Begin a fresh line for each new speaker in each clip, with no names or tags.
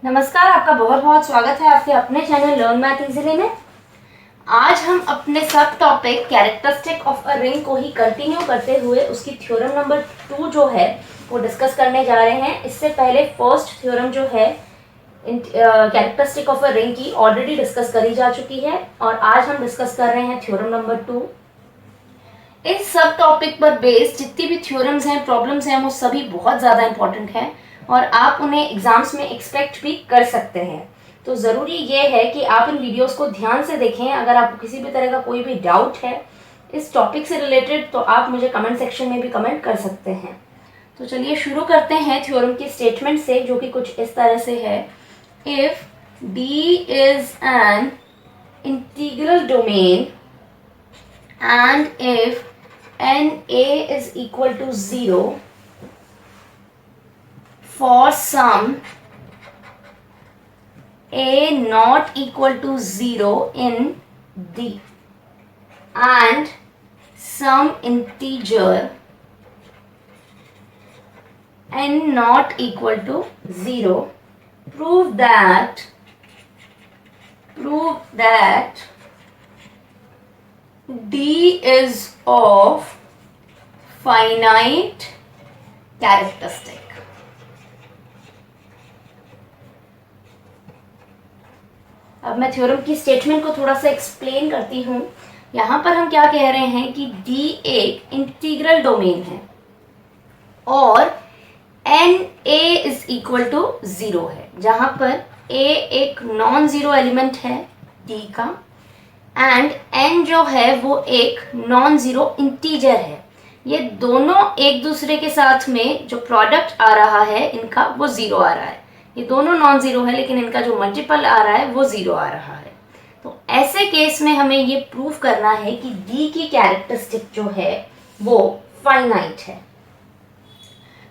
नमस्कार, आपका बहुत बहुत स्वागत है आपके अपने चैनल लर्न मैथ इजीली में। आज हम अपने सब topic characteristic of a ring को ही कंटिन्यू करते हुए उसकी थ्योरम नंबर 2 जो है वो डिस्कस करने जा रहे हैं। इससे पहले फर्स्ट थ्योरम जो है कैरेक्टरिस्टिक ऑफ अ रिंग की ऑलरेडी डिस्कस करी जा चुकी है और आज हम डिस्कस कर रहे हैं थ्योरम नंबर 2। इस सब टॉपिक पर बेस्ड जितनी भी थ्योरम्स हैं, प्रॉब्लम्स हैं, वो सभी बहुत ज़्यादा इंपॉर्टेंट हैं और आप उन्हें एग्जाम्स में एक्सपेक्ट भी कर सकते हैं। तो ज़रूरी ये है कि आप इन वीडियोस को ध्यान से देखें। अगर आपको किसी भी तरह का कोई भी डाउट है इस टॉपिक से रिलेटेड तो आप मुझे कमेंट सेक्शन में भी कमेंट कर सकते हैं। तो चलिए शुरू करते हैं थ्योरम की स्टेटमेंट से, जो कि कुछ इस तरह से है। If D is an integral domain and if NA is equal to 0 for some A not equal to 0 in D and some integer N not equal to 0, prove that D is of finite characteristic। अब मैं theorem की statement को थोड़ा सा explain करती हूँ। यहाँ पर हम क्या कह रहे हैं कि D एक इंटीग्रल डोमेन है और NA इज इक्वल टू 0 है, जहाँ पर A एक नॉन ज़ीरो एलिमेंट है D का एंड n जो है वो एक नॉन ज़ीरो इंटीजर है। ये दोनों एक दूसरे के साथ में जो प्रोडक्ट आ रहा है इनका वो 0 आ रहा है। ये दोनों नॉन ज़ीरो है लेकिन इनका जो मल्टीपल आ रहा है वो 0 आ रहा है। तो ऐसे केस में हमें ये प्रूव करना है कि D की कैरेक्टरिस्टिक जो है वो फाइनाइट है।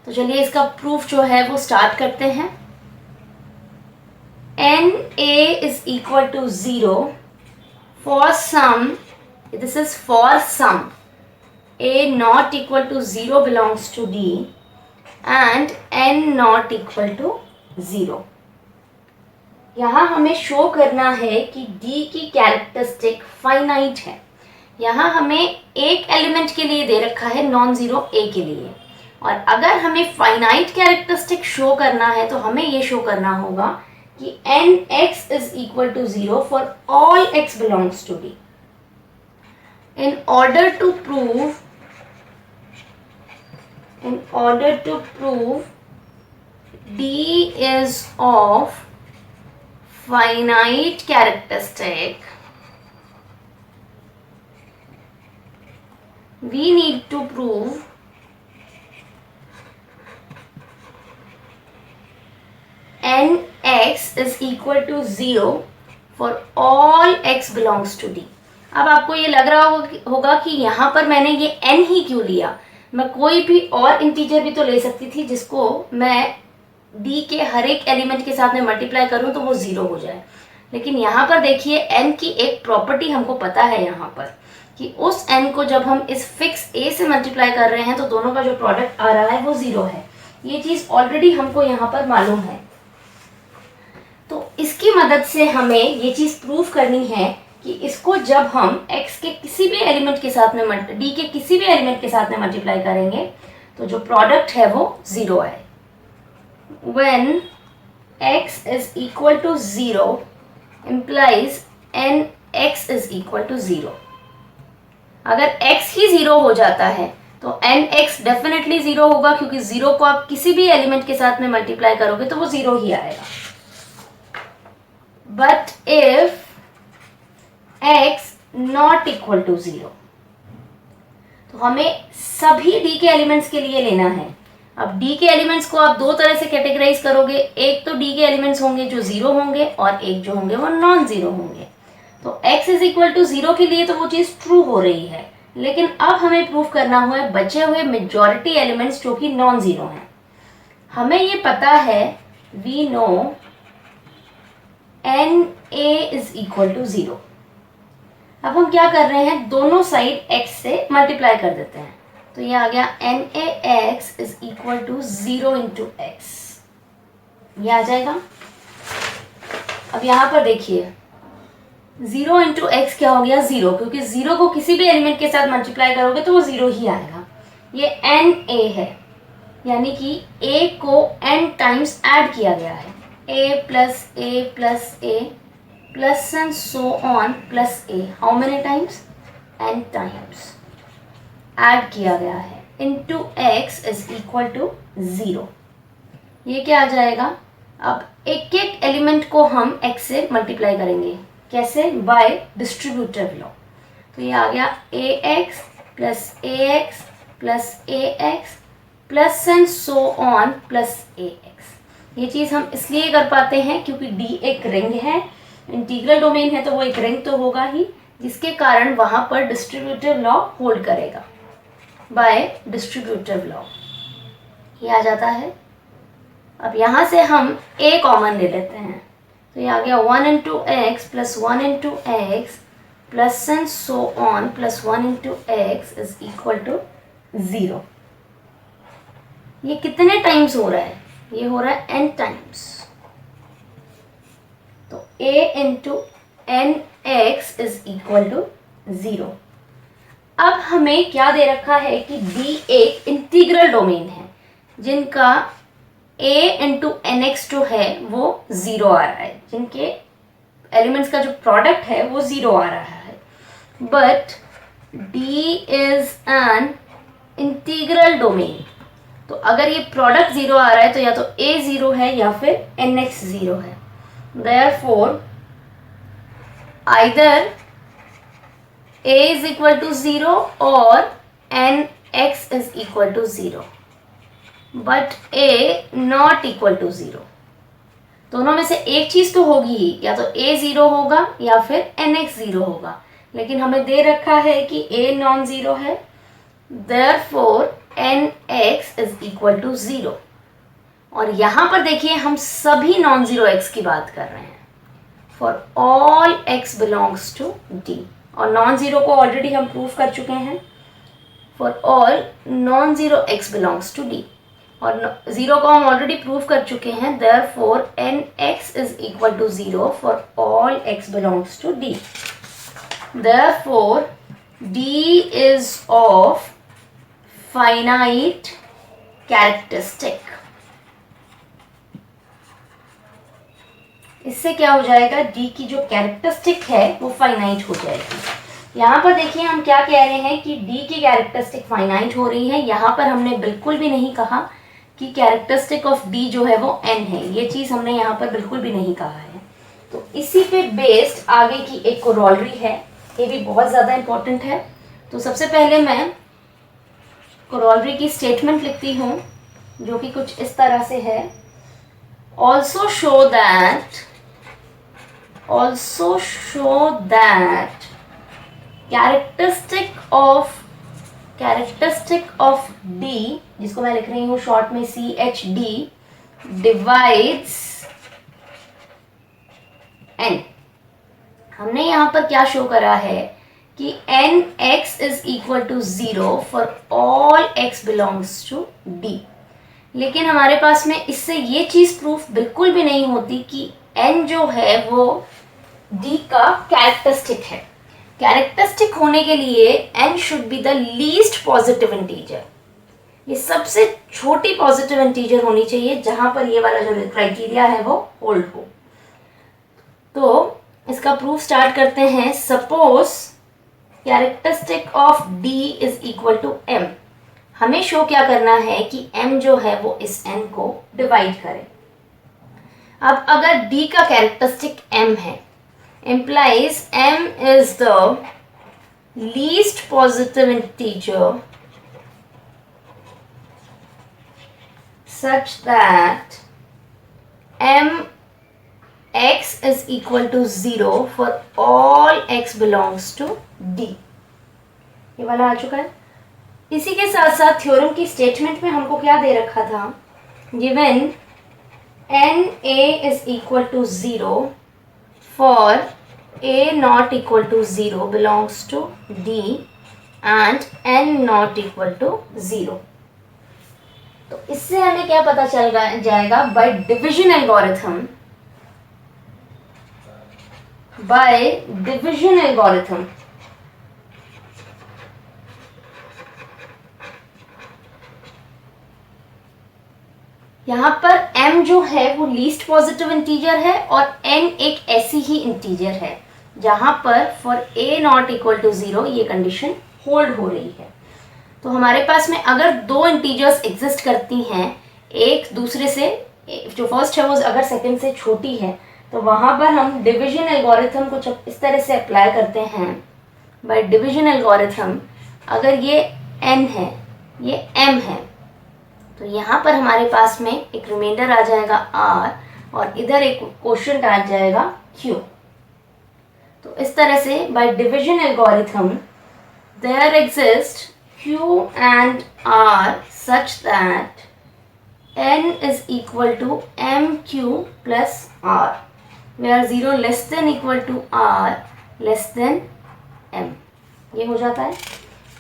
तो चलिए इसका प्रूफ जो है वो स्टार्ट करते हैं। NA is equal to 0 for some, this is for some A not equal to 0 belongs to D and N not equal to 0। यहाँ हमें शो करना है कि D की कैरेक्टरिस्टिक फाइनाइट है। यहाँ हमें एक एलिमेंट के लिए दे रखा है नॉन ज़ीरो A के लिए, और अगर हमें फाइनाइट कैरेक्टरिस्टिक शो करना है तो हमें ये शो करना होगा कि nx is equal to 0 for all x belongs to D। In order to prove D is of finite characteristic, we need to prove nx is equal to 0 for all x belongs to D। अब आपको ये लग रहा होगा कि यहाँ पर मैंने ये n ही क्यों लिया, मैं कोई भी और इंटीजर भी तो ले सकती थी जिसको मैं D के हर एक एलिमेंट के साथ में मल्टीप्लाई करूँ तो वो 0 हो जाए। लेकिन यहाँ पर देखिए n की एक प्रॉपर्टी हमको पता है यहाँ पर कि उस n को जब हम इस फिक्स a से मल्टीप्लाई कर रहे हैं तो दोनों का जो प्रोडक्ट आ रहा है वो 0 है। ये चीज़ ऑलरेडी हमको यहाँ पर मालूम है। तो इसकी मदद से हमें ये चीज़ प्रूव करनी है कि इसको जब हम x के किसी भी एलिमेंट के साथ में D के किसी भी एलिमेंट के साथ में मल्टीप्लाई करेंगे तो जो प्रोडक्ट है वो 0 आए। When x is equal to 0 implies nx is equal to 0। अगर x ही 0 हो जाता है तो nx डेफिनेटली 0 होगा, क्योंकि 0 को आप किसी भी एलिमेंट के साथ में मल्टीप्लाई करोगे तो वो 0 ही आएगा। But if x not equal to 0, तो हमें सभी D के एलिमेंट्स के लिए लेना है। अब D के एलिमेंट्स को आप दो तरह से कैटेगराइज करोगे, एक तो D के एलिमेंट्स होंगे जो 0 होंगे और एक जो होंगे वो नॉन ज़ीरो होंगे। तो x इज इक्वल टू 0 के लिए तो वो चीज़ ट्रू हो रही है, लेकिन अब हमें प्रूव करना हुआ बचे हुए मेजॉरिटी एलिमेंट्स जो कि नॉन ज़ीरो हैं। हमें ये पता है, we know NA is equal to 0। अब हम क्या कर रहे हैं, दोनों साइड x से मल्टीप्लाई कर देते हैं। तो ये आ गया NaX is equal to 0 into X, ये आ जाएगा। अब यहाँ पर देखिए 0 इंटू एक्स क्या हो गया 0, क्योंकि 0 को किसी भी एलिमेंट के साथ मल्टीप्लाई करोगे तो वो 0 ही आएगा। ये एन ए है, यानी कि ए को n टाइम्स ऐड किया गया है, a plus A plus A plus and so on plus A. How many times? n times add किया गया है into x is equal to 0। ये क्या आ जाएगा? अब एक एक एलिमेंट को हम x से मल्टीप्लाई करेंगे, कैसे? Bye distributive law. तो ये आ गया ax plus A x plus A x plus and so on plus A x. ये चीज़ हम इसलिए कर पाते हैं क्योंकि D एक रिंग है, इंटीग्रल डोमेन है, तो वो एक रिंग तो होगा ही, जिसके कारण वहाँ पर डिस्ट्रीब्यूटिव लॉ होल्ड करेगा बाय डिस्ट्रीब्यूटिव लॉ। ये आ जाता है। अब यहाँ से हम a कॉमन ले लेते हैं, तो ये आ गया 1 into x plus 1 into x plus and so on plus 1 into x is equal to 0। ये कितने टाइम्स हो रहा है? ये हो रहा है n टाइम्स। तो a into n x is equal to 0। अब हमें क्या दे रखा है कि D एक इंटीग्रल डोमेन है जिनका a इंटू एन एक्स जो है वो 0 आ रहा है, जिनके एलिमेंट्स का जो प्रोडक्ट है वो 0 आ रहा है। But D is an integral domain, तो अगर ये प्रोडक्ट 0 आ रहा है तो या तो a 0 है या फिर nx 0 है। Therefore either a is equal to 0 or nx is equal to 0, but a not equal to 0। दोनों में से एक चीज़ तो होगी ही, या तो a 0 होगा या फिर nx 0 होगा, लेकिन हमें दे रखा है कि a नॉन ज़ीरो है। Therefore nx is equal to 0। और यहाँ पर देखिए हम सभी नॉन ज़ीरो x की बात कर रहे हैं, for all x belongs to D। और नॉन ज़ीरो को ऑलरेडी हम प्रूव कर चुके हैं, for all non zero x belongs to D, और 0 को हम ऑलरेडी प्रूव कर चुके हैं। Therefore nx is equal to 0 for all x belongs to D। Therefore D is of finite characteristic। इससे क्या हो जाएगा? D की जो कैरेक्टरिस्टिक है वो फाइनाइट हो जाएगी। यहाँ पर देखिए हम क्या कह रहे हैं कि D की कैरेक्टरिस्टिक फाइनाइट हो रही है। यहाँ पर हमने बिल्कुल भी नहीं कहा कि कैरेक्टरिस्टिक ऑफ D जो है वो n है, ये चीज़ हमने यहाँ पर बिल्कुल भी नहीं कहा है। तो इसी पे बेस्ड आगे की एक कोरोलरी है, ये भी बहुत ज़्यादा इम्पोर्टेंट है। तो सबसे पहले मैं कोरोलरी की स्टेटमेंट लिखती हूँ जो कि कुछ इस तरह से है। Also show that characteristic of D, जिसको मैं लिख रही हूँ शॉर्ट में CHD, divides n। हमने यहाँ पर क्या शो करा है कि nx is equal to 0 for all x belongs to D। लेकिन हमारे पास में इससे ये चीज़ प्रूफ बिल्कुल भी नहीं होती कि n जो है वो D का कैरेक्टरिस्टिक है। कैरेक्टरिस्टिक होने के लिए n should be the least positive integer, ये सबसे छोटी पॉजिटिव इंटीजर होनी चाहिए जहाँ पर ये वाला जो क्राइटेरिया है वो होल्ड हो। तो इसका प्रूफ स्टार्ट करते हैं। Suppose characteristic of D is equal to m। हमें शो क्या करना है कि m जो है वो इस n को डिवाइड करे। अब अगर D का कैरेक्टरिस्टिक m है, implies m is the least positive integer such that x is equal to 0 for all x belongs to D। ये वाला आ चुका है। इसी के साथ साथ थ्योरम की स्टेटमेंट में हमको क्या दे रखा था? Given NA is equal to 0 for A not equal to 0 belongs to D and N not equal to 0। तो इससे हमें क्या पता चल जाएगा? By division algorithm by division algorithm. यहाँ पर m जो है वो लीस्ट पॉजिटिव इंटीजर है और n एक ऐसी ही इंटीजर है जहां पर for a not equal to 0 ये कंडीशन होल्ड हो रही है। तो हमारे पास में अगर दो इंटीजर्स एग्जिस्ट करती हैं एक दूसरे से, जो फर्स्ट है वो अगर सेकंड से छोटी है, तो वहां पर हम डिवीजन एल्गोरिथम को जब इस तरह से अप्लाई करते हैं बाय डिवीजन एल्गोरिथम, अगर ये n है ये m है, तो यहाँ पर हमारे पास में एक रिमाइंडर आ जाएगा r और इधर एक क्वोशिएंट आ जाएगा q। तो इस तरह से by division algorithm there exist q and r such that n is equal to mq plus r, where 0 less than equal to r less than m। ये हो जाता है।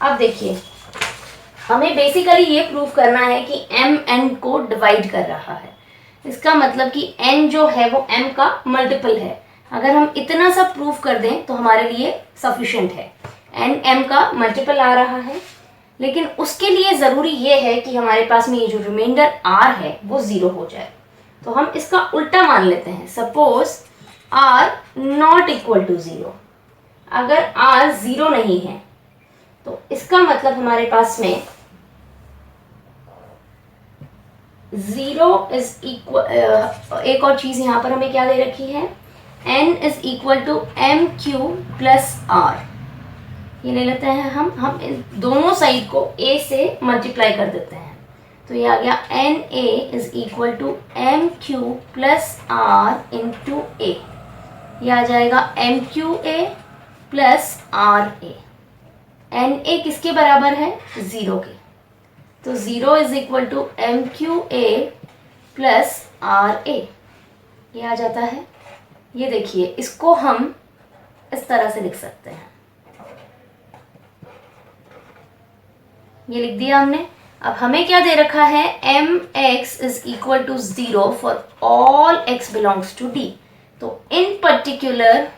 अब देखिए हमें बेसिकली ये प्रूव करना है कि m n को डिवाइड कर रहा है। इसका मतलब कि n जो है वो m का मल्टीपल है। अगर हम इतना सा प्रूव कर दें तो हमारे लिए सफिशिएंट है। n m का मल्टीपल आ रहा है, लेकिन उसके लिए ज़रूरी ये है कि हमारे पास में ये जो रिमाइंडर r है वो 0 हो जाए। तो हम इसका उल्टा मान लेते हैं। Suppose r not equal to 0, अगर r 0 नहीं है तो इसका मतलब हमारे पास में 0 इज इक्वल, एक और चीज़ यहाँ पर हमें क्या दे रखी है, n is equal to M Q plus r। ये ले लेते हैं हम इन दोनों साइड को a से मल्टीप्लाई कर देते हैं, तो ये आ गया N A is equal to M Q plus r into A. ये आ जाएगा M Q A plus R A. N A किसके बराबर है, 0 के, तो 0 is equal to M Q A plus R A. ये आ जाता है। ये देखिए इसको हम इस तरह से लिख सकते हैं। ये लिख दिया हमने। अब हमें क्या दे रखा है, M X is equal to 0 for all X belongs to D. तो in particular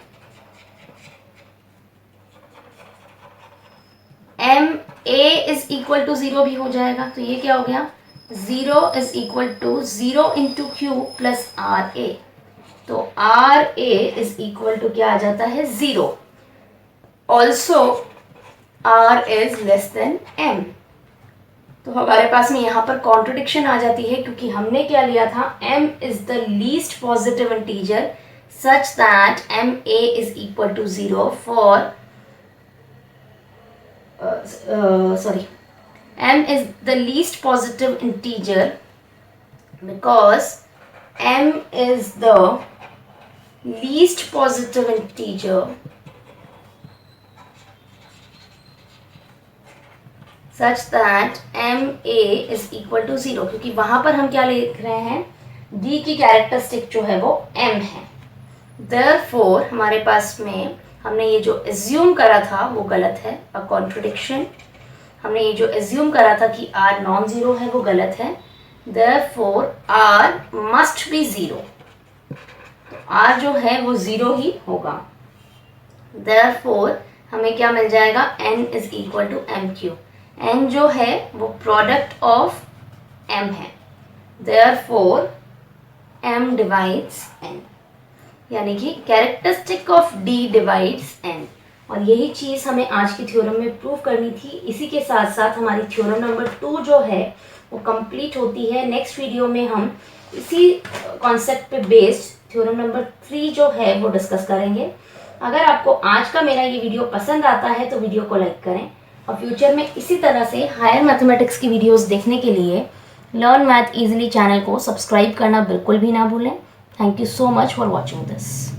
M A is equal to 0 भी हो जाएगा। तो ये क्या हो गया, 0 is equal to 0 into Q plus R A. तो R A is equal to क्या आ जाता है, 0। Also R is less than M. तो हमारे पास में यहाँ पर कॉन्ट्रडिक्शन आ जाती है, क्योंकि हमने क्या लिया था, m is the least positive integer such that m A is equal to 0 for m is the least positive integer because m is the least positive integer such that m a is equal to 0, क्योंकि वहां पर हम क्या लिख रहे हैं, d की characteristic जो है वो m है। therefore हमारे पास में हमने ये जो एज्यूम करा था वो गलत है, अ कॉन्ट्रडिक्शन। हमने ये जो एज्यूम करा था कि r नॉन ज़ीरो है वो गलत है। therefore r must be 0। तो r जो है वो 0 ही होगा। therefore हमें क्या मिल जाएगा, n is equal to M q. n जो है वो प्रोडक्ट ऑफ m है। therefore m डिवाइड्स n, यानी कि characteristic of d divides n। और यही चीज़ हमें आज की थ्योरम में प्रूव करनी थी। इसी के साथ साथ हमारी थ्योरम नंबर 2 जो है वो कंप्लीट होती है। नेक्स्ट वीडियो में हम इसी कॉन्सेप्ट पे बेस्ड थ्योरम नंबर 3 जो है वो डिस्कस करेंगे। अगर आपको आज का मेरा ये वीडियो पसंद आता है तो वीडियो को लाइक करें, और फ्यूचर में इसी तरह से हायर मैथमेटिक्स की वीडियोस देखने के लिए लर्न मैथ इजीली चैनल को सब्सक्राइब करना बिल्कुल भी ना भूलें। Thank you so much for watching this.